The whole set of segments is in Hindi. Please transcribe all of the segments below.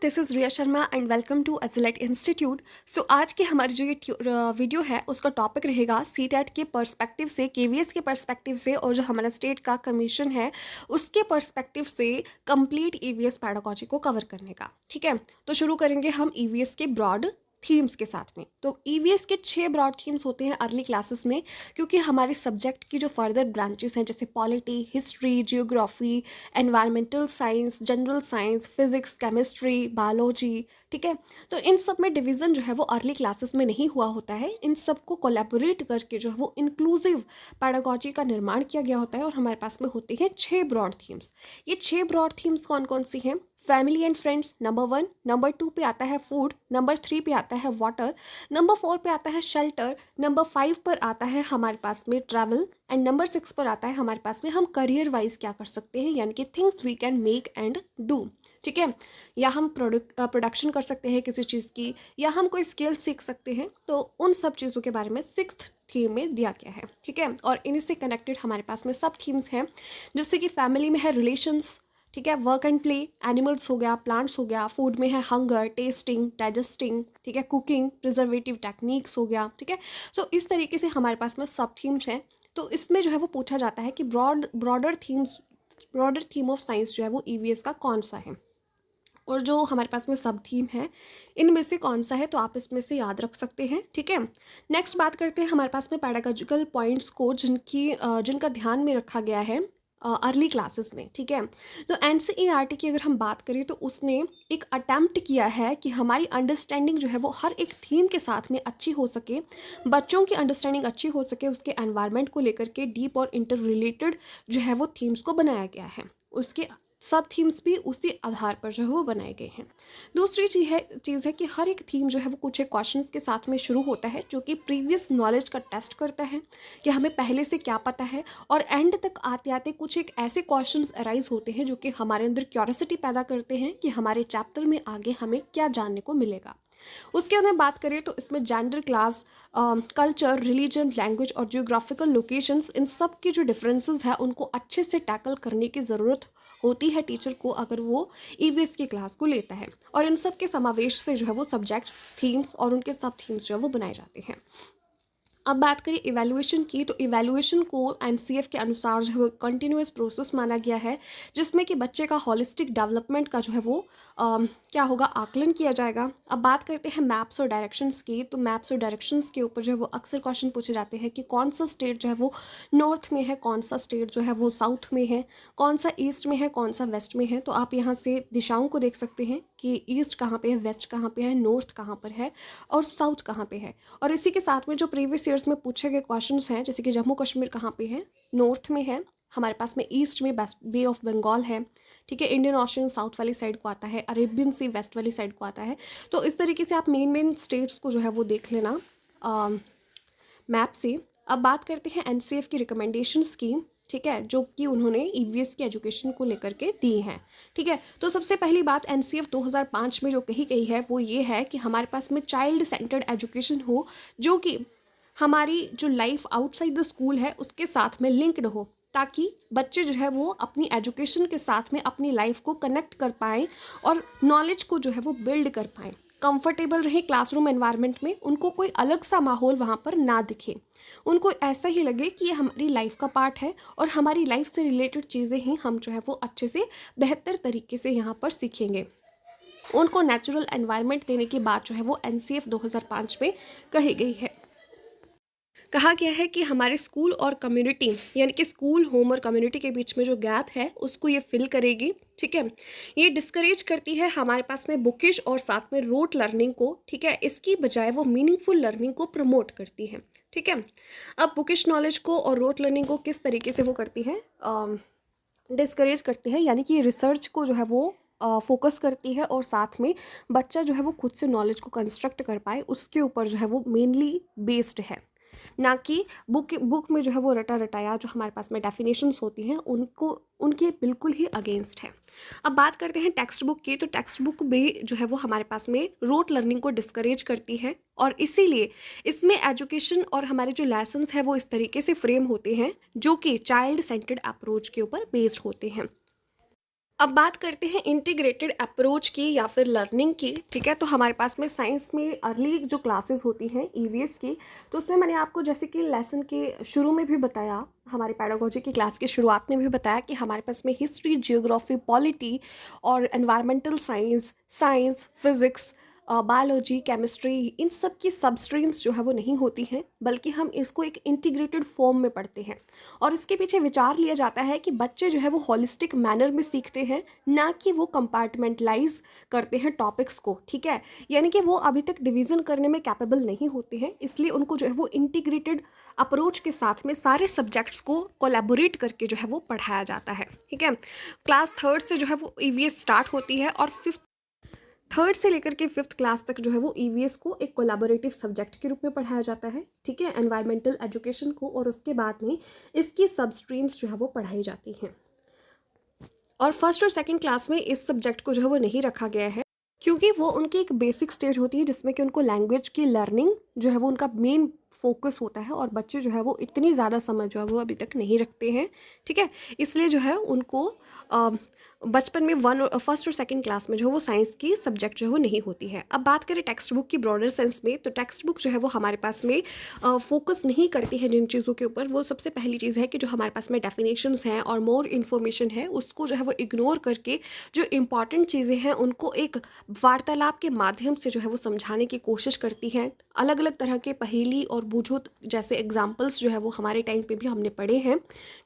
This is Riya Sharma and welcome to Ezlet institute. So आज की हमारी जो वीडियो है उसका टॉपिक रहेगा सीटेट के पर्सपेक्टिव से, केवीएस के पर्सपेक्टिव से और जो हमारा स्टेट का कमीशन है उसके पर्सपेक्टिव से कंप्लीट ईवीएस पैडागॉजी को कवर करने का। ठीक है, तो शुरू करेंगे हम ईवीएस के ब्रॉड थीम्स के साथ में। तो ईवीएस के 6 ब्रॉड थीम्स होते हैं अर्ली क्लासेस में, क्योंकि हमारे सब्जेक्ट की जो फर्दर ब्रांचेस हैं जैसे polity, history, geography, environmental science, general science, physics, chemistry, biology, ठीक है। तो इन सब में डिवीज़न जो है वो अर्ली क्लासेस में नहीं हुआ होता है। इन सब को कोलैबोरेट करके जो है वो इंक्लूसिव पैडागॉजी का निर्माण किया गया होता है और हमारे पास में होती हैं 6 ब्रॉड थीम्स। ये 6 ब्रॉड थीम्स कौन कौन सी हैं? Family and friends number 1, number 2 पे आता है फूड, नंबर 3 पे आता है वाटर, नंबर 4 पे आता है शेल्टर, नंबर 5 पर आता है हमारे पास में ट्रैवल एंड नंबर 6 पर आता है हमारे पास में हम करियर वाइज क्या कर सकते हैं, यानी कि things we can make and do. ठीक है, या हम प्रोडक्शन कर सकते हैं किसी चीज़ की, या हम कोई स्किल सीख सकते हैं। तो उन सब चीज़ों के बारे में 6th थीम में दिया गया है। ठीक है, और इन्हीं से कनेक्टेड हमारे पास में सब थीम्स हैं, जैसे कि फैमिली में है रिलेशंस, ठीक है, वर्क एंड प्ले, एनिमल्स हो गया, प्लांट्स हो गया, फूड में है हंगर, टेस्टिंग, डाइजेस्टिंग, ठीक है, कुकिंग, प्रिजर्वेटिव टेक्निक्स हो गया। ठीक है, सो इस तरीके से हमारे पास में सब थीम्स हैं। तो इसमें जो है वो पूछा जाता है कि ब्रॉडर थीम ऑफ साइंस जो है वो ईवीएस का कौन सा है, और जो हमारे पास में सब थीम है इनमें से कौन सा है, तो आप इसमें से याद रख सकते हैं। ठीक है, नेक्स्ट बात करते हैं हमारे पास में पैडागॉजिकल पॉइंट्स को जिनका ध्यान में रखा गया है अर्ली क्लासेस में। ठीक है, तो एनसीईआरटी की अगर हम बात करें तो उसने एक अटेम्प्ट किया है कि हमारी अंडरस्टैंडिंग जो है वो हर एक थीम के साथ में अच्छी हो सके, बच्चों की अंडरस्टैंडिंग अच्छी हो सके, उसके एनवायरनमेंट को लेकर के डीप और इंटर रिलेटेड जो है वो थीम्स को बनाया गया है। उसके सब थीम्स भी उसी आधार पर जो है वो बनाए गए हैं। दूसरी चीज़ है कि हर एक थीम जो है वो कुछ एक क्वेश्चंस के साथ में शुरू होता है, जो कि प्रीवियस नॉलेज का टेस्ट करता है कि हमें पहले से क्या पता है, और एंड तक आते आते कुछ एक ऐसे क्वेश्चंस अराइज होते हैं जो कि हमारे अंदर क्यूरियोसिटी पैदा करते हैं कि हमारे चैप्टर में आगे हमें क्या जानने को मिलेगा। उसके अंदर बात करें तो इसमें gender, class, culture, religion, language और जियोग्राफिकल लोकेशंस, इन सब की जो डिफरेंसेस है उनको अच्छे से टैकल करने की ज़रूरत होती है टीचर को, अगर वो ईवीएस की क्लास को लेता है। और इन सब के समावेश से जो है वो सब्जेक्ट्स, थीम्स और उनके सब थीम्स जो है वो बनाए जाते हैं। अब बात करें इवैल्यूएशन की, तो इवैल्यूएशन को एनसीएफ के अनुसार जो है वो कंटिन्यूअस प्रोसेस माना गया है, जिसमें कि बच्चे का होलिस्टिक डेवलपमेंट का जो है वो क्या होगा, आकलन किया जाएगा। अब बात करते हैं मैप्स और डायरेक्शंस की, तो मैप्स और डायरेक्शंस के ऊपर जो है वो अक्सर क्वेश्चन पूछे जाते हैं कि कौन सा स्टेट जो है वो नॉर्थ में है, कौन सा स्टेट जो है वो साउथ में है, कौन सा ईस्ट में है, कौन सा वेस्ट में है। तो आप यहाँ से दिशाओं को देख सकते हैं कि ईस्ट कहाँ पे है, वेस्ट कहाँ पे है, नॉर्थ कहाँ पर है और साउथ कहाँ पे है। और इसी के साथ में जो प्रीवियस ईयर्स में पूछे गए क्वेश्चंस हैं, जैसे कि जम्मू कश्मीर कहाँ पे है, नॉर्थ में है, हमारे पास में ईस्ट में बे ऑफ बंगाल है, ठीक है, इंडियन ओशन साउथ वाली साइड को आता है, अरेबियन सी वेस्ट वाली साइड को आता है। तो इस तरीके से आप मेन मेन स्टेट्स को जो है वो देख लेना मैप से। अब बात करते हैं एनसीएफ की रिकमेंडेशंस की, ठीक है, जो कि उन्होंने ईवीएस की एजुकेशन को लेकर के दी हैं। ठीक है, तो सबसे पहली बात एनसीएफ 2005 में जो कही गई है वो ये है कि हमारे पास में चाइल्ड सेंटर्ड एजुकेशन हो, जो कि हमारी जो लाइफ आउटसाइड द स्कूल है उसके साथ में लिंक्ड हो, ताकि बच्चे जो है वो अपनी एजुकेशन के साथ में अपनी लाइफ को कनेक्ट कर पाएँ और नॉलेज को जो है वो बिल्ड कर पाएँ, कंफर्टेबल रहे क्लासरूम एनवायरनमेंट में, उनको कोई अलग सा माहौल वहाँ पर ना दिखे, उनको ऐसा ही लगे कि ये हमारी लाइफ का पार्ट है और हमारी लाइफ से रिलेटेड चीज़ें ही हम जो है वो अच्छे से बेहतर तरीके से यहाँ पर सीखेंगे। उनको नेचुरल एनवायरनमेंट देने की बात जो है वो एनसीएफ 2005 में कही गई है। कहा गया है कि हमारे स्कूल और कम्युनिटी, यानी कि स्कूल, होम और कम्युनिटी के बीच में जो गैप है उसको ये फिल करेगी। ठीक है, ये डिस्करेज करती है हमारे पास में बुकिश और साथ में रोट लर्निंग को। ठीक है, इसकी बजाय वो मीनिंगफुल लर्निंग को प्रमोट करती है। ठीक है, अब बुकिश नॉलेज को और रोट लर्निंग को किस तरीके से वो करती है, डिस्करेज करती है, यानी कि रिसर्च को जो है वो फोकस करती है और साथ में बच्चा जो है वो खुद से नॉलेज को कंस्ट्रक्ट कर पाए उसके ऊपर जो है वो मेनली बेस्ड है, ना कि बुक में जो है वो रटा रटाया जो हमारे पास में डेफिनेशंस होती हैं उनको, उनके बिल्कुल ही अगेंस्ट है। अब बात करते हैं टेक्स्ट बुक की, तो टेक्स्ट बुक भी जो है वो हमारे पास में रोट लर्निंग को डिस्करेज करती है, और इसीलिए इसमें एजुकेशन और हमारे जो लेसन्स हैं वो इस तरीके से फ्रेम होते हैं जो कि चाइल्ड सेंटर्ड अप्रोच के ऊपर बेस्ड होते हैं। अब बात करते हैं इंटीग्रेटेड अप्रोच की या फिर लर्निंग की, ठीक है। तो हमारे पास में साइंस में अर्ली जो क्लासेस होती हैं ईवीएस की, तो उसमें मैंने आपको जैसे कि लेसन के शुरू में भी बताया, हमारे पैडागोजी की क्लास की शुरुआत में भी बताया कि हमारे पास में हिस्ट्री, जियोग्राफी, पॉलिटी और environmental science, science, physics, biology, chemistry, इन सब की सब स्ट्रीम्स जो है वो नहीं होती हैं, बल्कि हम इसको एक इंटीग्रेटेड फॉर्म में पढ़ते हैं। और इसके पीछे विचार लिया जाता है कि बच्चे जो है वो होलिस्टिक मैनर में सीखते हैं, ना कि वो कंपार्टमेंटलाइज करते हैं टॉपिक्स को, ठीक है। यानी कि वो अभी तक डिवीज़न करने में कैपेबल नहीं होते हैं, इसलिए उनको जो है वो इंटीग्रेटेड अप्रोच के साथ में सारे सब्जेक्ट्स को कोलैबोरेट करके जो है वो पढ़ाया जाता है, ठीक है। क्लास थर्ड से जो है वो ईवीएस स्टार्ट होती है और फिफ्थ, थर्ड से लेकर के फिफ्थ क्लास तक जो है वो ईवीएस को एक कोलैबोरेटिव सब्जेक्ट के रूप में पढ़ाया जाता है, ठीक है, एनवायरमेंटल एजुकेशन को। और उसके बाद में इसकी सब स्ट्रीम्स जो है वो पढ़ाई जाती हैं। और फर्स्ट और सेकंड क्लास में इस सब्जेक्ट को जो है वो नहीं रखा गया है, क्योंकि वो उनकी एक बेसिक स्टेज होती है जिसमें कि उनको लैंग्वेज की लर्निंग जो है वो उनका मेन फोकस होता है, और बच्चे जो है वो इतनी ज़्यादा समझ जो है वो अभी तक नहीं रखते हैं, ठीक है। इसलिए जो है उनको बचपन में फर्स्ट और सेकंड क्लास में जो है वो साइंस की सब्जेक्ट जो है वो नहीं होती है। अब बात करें टेक्स्ट बुक की ब्रॉडर सेंस में, तो टेक्स्ट बुक जो है वो हमारे पास में फोकस नहीं करती है जिन चीज़ों के ऊपर। वो सबसे पहली चीज़ है कि जो हमारे पास में डेफिनेशंस हैं और मोर इन्फॉर्मेशन है, उसको जो है वो इग्नोर करके जो इम्पॉर्टेंट चीज़ें हैं उनको एक वार्तालाप के माध्यम से जो है वो समझाने की कोशिश करती हैं। अलग अलग तरह के पहेली और बूझो जैसे एग्जाम्पल्स जो है वो हमारे टाइम पे भी हमने पढ़े हैं,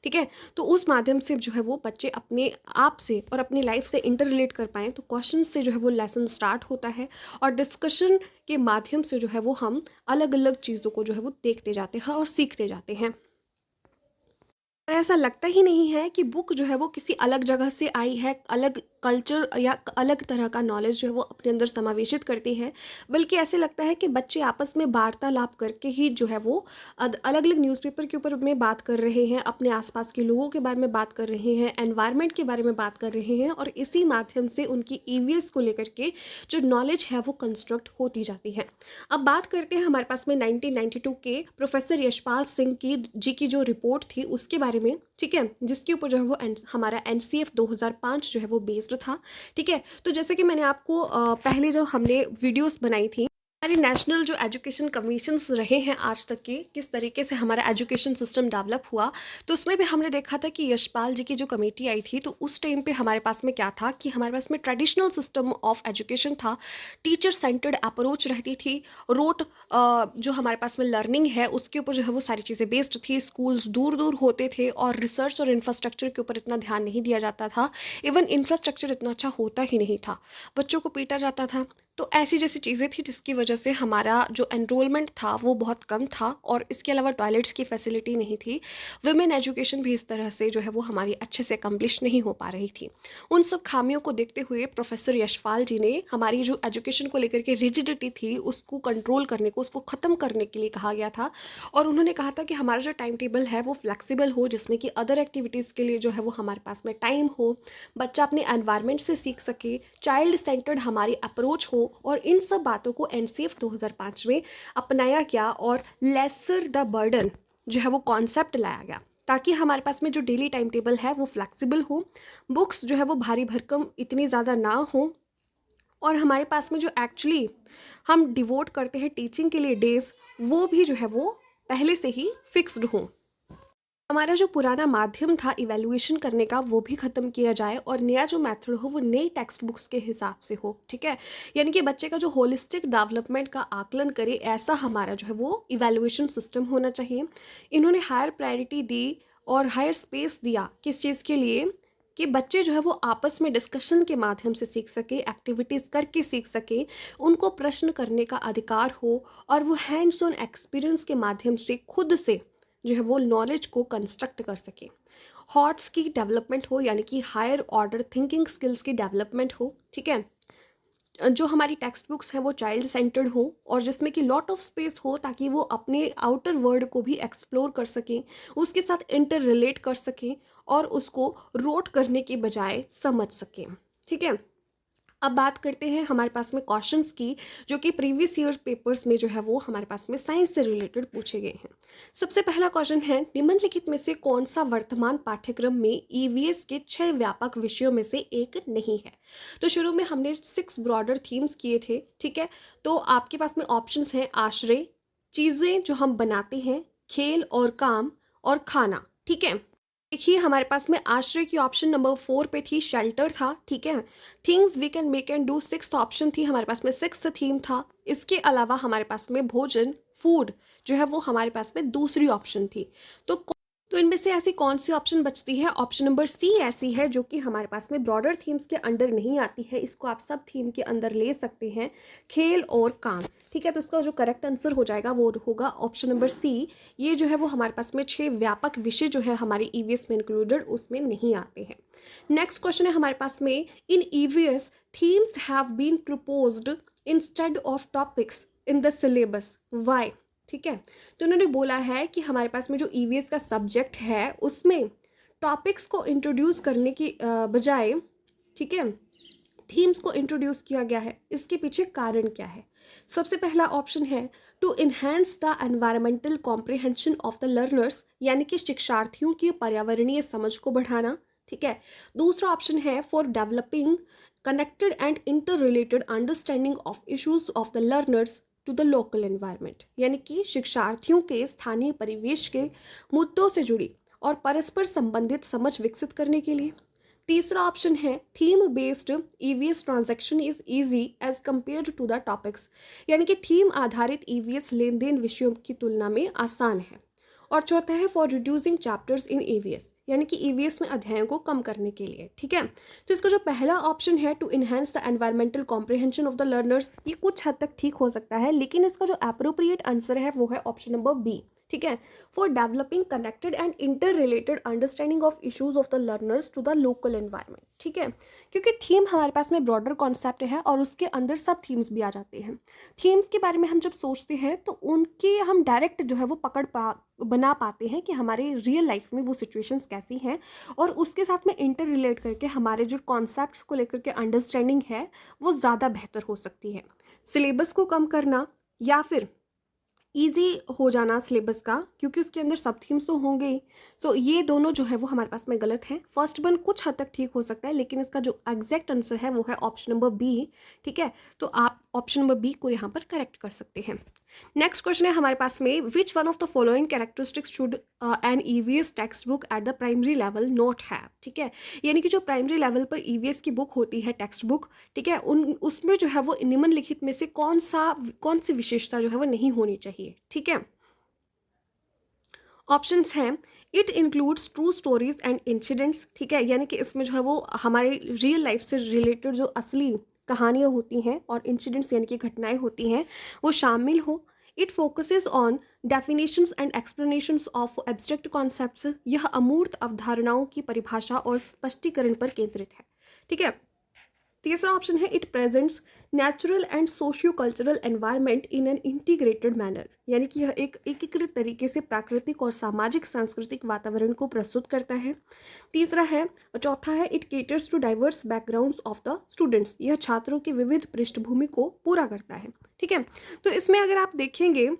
ठीक है। तो उस माध्यम से जो है वो बच्चे अपने आप से और अपनी लाइफ से इंटर रिलेट कर पाएँ। तो क्वेश्चन से जो है वो लेसन स्टार्ट होता है, और डिस्कशन के माध्यम से जो है वो हम अलग अलग चीज़ों को जो है वो देखते जाते हैं और सीखते जाते हैं। ऐसा लगता ही नहीं है कि बुक जो है वो किसी अलग जगह से आई है, अलग कल्चर या अलग तरह का नॉलेज जो है वो अपने अंदर समावेशित करती है, बल्कि ऐसे लगता है कि बच्चे आपस में वार्तालाप करके ही जो है वो अलग अलग न्यूज़पेपर के ऊपर में बात कर रहे हैं, अपने आसपास के लोगों के बारे में बात कर रहे हैं, एनवायरनमेंट के बारे में बात कर रहे हैं, और इसी माध्यम से उनकी ईवीएस को लेकर के जो नॉलेज है वो कंस्ट्रक्ट होती जाती है। अब बात करते हैं हमारे पास में 1992 के प्रोफेसर यशपाल सिंह की जी की जो रिपोर्ट थी उसके बारे में, ठीक है, जिसके ऊपर जो है वो हमारा एनसीएफ 2005 जो है वो बेस्ड था, ठीक है। तो जैसे कि मैंने आपको पहले जो हमने वीडियोस बनाई थी, हमारे नेशनल जो एजुकेशन कमीशंस रहे हैं आज तक के, किस तरीके से हमारा एजुकेशन सिस्टम डेवलप हुआ, तो उसमें भी हमने देखा था कि यशपाल जी की जो कमेटी आई थी, तो उस टाइम पे हमारे पास में क्या था कि हमारे पास में ट्रेडिशनल सिस्टम ऑफ एजुकेशन था, टीचर सेंटर्ड अप्रोच रहती थी, रोट जो हमारे पास में लर्निंग है उसके ऊपर जो है वो सारी चीज़ें बेस्ड थी, स्कूल्स दूर दूर होते थे और रिसर्च और इंफ्रास्ट्रक्चर के ऊपर इतना ध्यान नहीं दिया जाता था। इवन इंफ्रास्ट्रक्चर इतना अच्छा होता ही नहीं था, बच्चों को पीटा जाता था। तो ऐसी जैसी चीज़ें थी जिसकी वजह से हमारा जो एनरोलमेंट था वो बहुत कम था, और इसके अलावा टॉयलेट्स की फैसिलिटी नहीं थी। वुमेन एजुकेशन भी इस तरह से जो है वो हमारी अच्छे से अकम्प्लिश नहीं हो पा रही थी। उन सब खामियों को देखते हुए प्रोफेसर यशपाल जी ने हमारी जो एजुकेशन को लेकर के रिजिडिटी थी उसको कंट्रोल करने को, उसको ख़त्म करने के लिए कहा गया था। और उन्होंने कहा था कि हमारा जो टाइम टेबल है वो फ्लेक्सिबल हो, जिसमें कि अदर एक्टिविटीज़ के लिए जो है वो हमारे पास में टाइम हो, बच्चा अपने एनवायरनमेंट से सीख सके, चाइल्ड सेंटर्ड हमारी अप्रोच हो। और इन सब बातों को एनसीएफ 2005 में अपनाया गया, और लेसर द बर्डन जो है वो कॉन्सेप्ट लाया गया, ताकि हमारे पास में जो डेली टाइम टेबल है वो फ्लेक्सिबल हो, बुक्स जो है वो भारी भरकम इतनी ज़्यादा ना हो, और हमारे पास में जो एक्चुअली हम डिवोट करते हैं टीचिंग के लिए डेज, वो भी जो है वो पहले से ही फिक्स्ड हों। हमारा जो पुराना माध्यम था इवैल्यूएशन करने का वो भी ख़त्म किया जाए, और नया जो मेथड हो वो नई टेक्स्ट बुक्स के हिसाब से हो, ठीक है। यानी कि बच्चे का जो होलिस्टिक डेवलपमेंट का आकलन करे, ऐसा हमारा जो है वो इवैल्यूएशन सिस्टम होना चाहिए। इन्होंने हायर प्रायोरिटी दी और हायर स्पेस दिया किस चीज़ के लिए, कि बच्चे जो है वो आपस में डिस्कशन के माध्यम से सीख सके, एक्टिविटीज़ करके सीख सके, उनको प्रश्न करने का अधिकार हो, और वो हैंड्स ऑन एक्सपीरियंस के माध्यम से खुद से जो है वो नॉलेज को कंस्ट्रक्ट कर सके। हॉट्स की डेवलपमेंट हो, यानी कि हायर ऑर्डर थिंकिंग स्किल्स की डेवलपमेंट हो, ठीक है। जो हमारी टेक्स्ट बुक्स हैं वो चाइल्ड सेंटर्ड हो, और जिसमें कि लॉट ऑफ स्पेस हो, ताकि वो अपने आउटर वर्ल्ड को भी एक्सप्लोर कर सकें, उसके साथ इंटर रिलेट कर सकें, और उसको रोट करने के बजाय समझ सकें, ठीक है। अब बात करते हैं हमारे पास में क्वेश्चंस की, जो कि प्रीवियस ईयर पेपर्स में जो है वो हमारे पास में साइंस से रिलेटेड पूछे गए हैं। सबसे पहला क्वेश्चन है, निम्नलिखित में से कौन सा वर्तमान पाठ्यक्रम में ईवीएस के 6 व्यापक विषयों में से एक नहीं है। तो शुरू में हमने 6 ब्रॉडर थीम्स किए थे, ठीक है। तो आपके पास में ऑप्शंस हैं आश्रय, चीज़ें जो हम बनाते हैं, खेल और काम, और खाना, ठीक है। देखिए हमारे पास में आश्रय की ऑप्शन नंबर 4 पे थी, शेल्टर था, ठीक है। Things we can make and do sixth option थी, हमारे पास में सिक्स्थ थीम था। इसके अलावा हमारे पास में भोजन, फूड जो है वो हमारे पास में दूसरी ऑप्शन थी। तो तो इनमें से ऐसी कौन सी ऑप्शन बचती है? ऑप्शन नंबर सी ऐसी है जो कि हमारे पास में ब्रॉडर थीम्स के अंडर नहीं आती है, इसको आप सब थीम के अंदर ले सकते हैं, खेल और काम, ठीक है। तो इसका जो करेक्ट आंसर हो जाएगा वो होगा ऑप्शन नंबर सी। ये जो है वो हमारे पास में 6 व्यापक विषय जो है हमारे ईवीएस में इंक्लूडेड उसमें नहीं आते हैं। नेक्स्ट क्वेश्चन है हमारे पास में, in EVS themes have been proposed instead of topics in the syllabus, why, ठीक है। तो उन्होंने बोला है कि हमारे पास में जो ईवीएस का सब्जेक्ट है उसमें टॉपिक्स को इंट्रोड्यूस करने की बजाय, ठीक है, थीम्स को इंट्रोड्यूस किया गया है। इसके पीछे कारण क्या है? सबसे पहला ऑप्शन है to enhance the environmental comprehension of the learners, यानी कि शिक्षार्थियों की पर्यावरणीय समझ को बढ़ाना, ठीक है। दूसरा ऑप्शन है for developing connected and interrelated understanding of issues of the learners to the local environment, यानी कि शिक्षार्थियों के स्थानीय परिवेश के मुद्दों से जुड़ी और परस्पर संबंधित समझ विकसित करने के लिए। तीसरा ऑप्शन है theme based EVS transaction is easy as compared to the topics, यानी कि थीम आधारित ईवीएस लेन देन विषयों की तुलना में आसान है। और चौथा है for reducing chapters in EVS, यानी कि ईवीएस में अध्यायों को कम करने के लिए, ठीक है। तो इसका जो पहला ऑप्शन है to enhance the environmental comprehension of the learners, ये कुछ हद तक ठीक हो सकता है, लेकिन इसका जो एप्रोप्रिएट आंसर है वो है ऑप्शन नंबर बी, ठीक है, for developing connected and interrelated understanding of issues of the learners to the local environment, ठीक है। क्योंकि थीम हमारे पास में ब्रॉडर कॉन्सेप्ट है और उसके अंदर सब थीम्स भी आ जाते हैं। थीम्स के बारे में हम जब सोचते हैं तो उनके हम डायरेक्ट जो है वो बना पाते हैं कि हमारे रियल लाइफ में वो सिचुएशंस कैसी हैं, और उसके साथ में इंटर रिलेट करके हमारे जो कॉन्सेप्ट्स को लेकर के अंडरस्टैंडिंग है वो ज़्यादा बेहतर हो सकती है। सिलेबस को कम करना या फिर ईजी हो जाना सिलेबस का, क्योंकि उसके अंदर सब थीम्स तो होंगे ही। सो ये दोनों जो है वो हमारे पास में गलत है। फर्स्ट वन कुछ हद तक ठीक हो सकता है, लेकिन इसका जो एग्जैक्ट आंसर है वो है ऑप्शन नंबर बी, ठीक है। तो आप ऑप्शन नंबर बी को यहाँ पर करेक्ट कर सकते हैं। नेक्स्ट क्वेश्चन है हमारे पास में, which one of the following characteristics should an EVS text book at the primary level not have, ठीक है। यानी कि जो प्राइमरी लेवल पर ईवीएस की बुक होती है, टेक्स्ट बुक, ठीक है, उसमें जो है वो निम्नलिखित में से कौन सी विशेषता जो है वो नहीं होनी चाहिए, ठीक है। ऑप्शंस हैं, it includes true stories and incidents, ठीक है, यानी कि इसमें जो है वो हमारे रियल लाइफ से रिलेटेड जो असली कहानियाँ होती हैं और इंसिडेंट्स यानी कि घटनाएं होती हैं वो शामिल हो। It focuses on definitions and explanations of abstract concepts, यह अमूर्त अवधारणाओं की परिभाषा और स्पष्टीकरण पर केंद्रित है, ठीक है। तीसरा ऑप्शन है, it presents natural and socio cultural environment in an integrated manner, यानी कि यह एक एकीकृत तरीके से प्राकृतिक और सामाजिक सांस्कृतिक वातावरण को प्रस्तुत करता है। चौथा है, it caters to diverse backgrounds of the students, यह छात्रों की विविध पृष्ठभूमि को पूरा करता है, ठीक है। तो इसमें अगर आप देखेंगे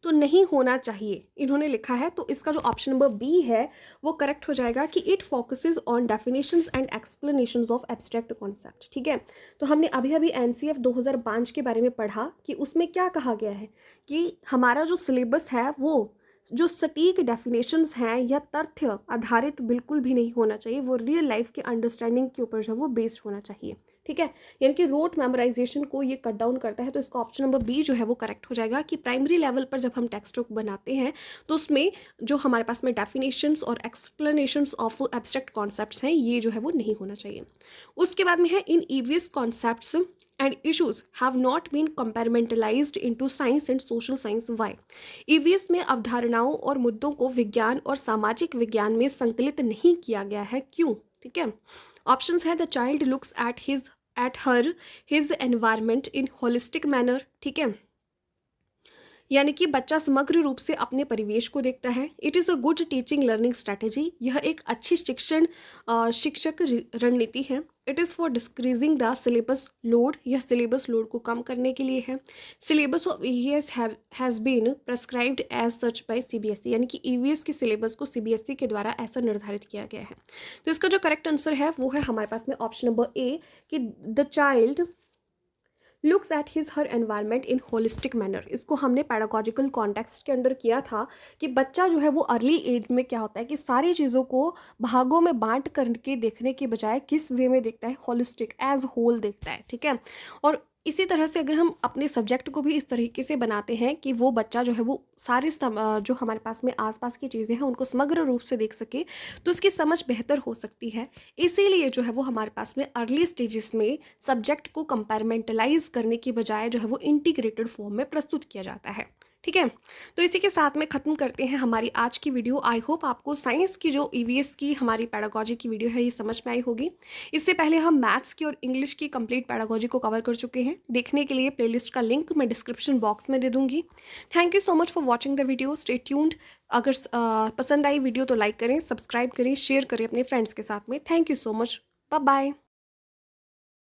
तो नहीं होना चाहिए इन्होंने लिखा है, तो इसका जो ऑप्शन नंबर बी है वो करेक्ट हो जाएगा कि it focuses on definitions and explanations of abstract concept, ठीक है। तो हमने अभी अभी एनसीएफ 2005 के बारे में पढ़ा कि उसमें क्या कहा गया है कि हमारा जो सिलेबस है वो जो सटीक डेफिनेशंस हैं या तथ्य आधारित बिल्कुल भी नहीं होना चाहिए, वो रियल लाइफ के अंडरस्टैंडिंग के ऊपर जो वो बेस्ड होना चाहिए, ठीक है। यानी कि रोट मेमोराइजेशन को ये कट डाउन करता है। तो इसका ऑप्शन नंबर बी जो है वो करेक्ट हो जाएगा कि प्राइमरी लेवल पर जब हम टेक्स्ट बुक बनाते हैं तो उसमें जो हमारे पास में डेफिनेशंस और एक्सप्लेनेशंस ऑफ एब्स्ट्रैक्ट कॉन्सेप्ट्स हैं ये जो है वो नहीं होना चाहिए। उसके बाद में है, in EVS concepts and issues have not been compartmentalized into science and social science. Why? EVS में अवधारणाओं और मुद्दों को विज्ञान और सामाजिक विज्ञान में संकलित नहीं किया गया है, क्यों, ठीक है। ऑप्शंस है, the child looks at her his environment in holistic manner, ठीक है। यानी कि बच्चा समग्र रूप से अपने परिवेश को देखता है। It is a good teaching learning strategy, यह एक अच्छी शिक्षक रणनीति है। It is for decreasing the syllabus load, यह सिलेबस लोड को कम करने के लिए है। Syllabus of EVS has been prescribed as such by CBSE, यानी कि ईवीएस के सिलेबस को सीबीएसई के द्वारा ऐसा निर्धारित किया गया है। तो इसका जो करेक्ट आंसर है वो है हमारे पास में ऑप्शन नंबर ए, कि the child looks at his her environment in holistic manner. इसको हमने पैडागोजिकल कॉन्टेक्स्ट के अंदर किया था कि बच्चा जो है वो अर्ली एज में क्या होता है कि सारी चीज़ों को भागों में बांट करके देखने के बजाय किस वे में देखता है, होलिस्टिक एज होल देखता है, ठीक है। और इसी तरह से अगर हम अपने सब्जेक्ट को भी इस तरीके से बनाते हैं कि वो बच्चा जो है वो सारे जो हमारे पास में आसपास की चीज़ें हैं उनको समग्र रूप से देख सके, तो उसकी समझ बेहतर हो सकती है। इसीलिए जो है वो हमारे पास में अर्ली स्टेजेस में सब्जेक्ट को कंपार्टमेंटलाइज करने की बजाय जो है वो इंटीग्रेटेड फॉर्म में प्रस्तुत किया जाता है, ठीक है। तो इसी के साथ में ख़त्म करते हैं हमारी आज की वीडियो। आई होप आपको साइंस की जो ईवीएस की हमारी पैडागोजी की वीडियो है ये समझ में आई होगी। इससे पहले हम मैथ्स की और इंग्लिश की कंप्लीट पैडागोजी को कवर कर चुके हैं। देखने के लिए प्लेलिस्ट का लिंक मैं डिस्क्रिप्शन बॉक्स में दे दूंगी। Thank you so much for watching the video, stay tuned. अगर पसंद आई वीडियो तो लाइक करें, सब्सक्राइब करें, शेयर करें अपने फ्रेंड्स के साथ में। Thank you so much, bye bye.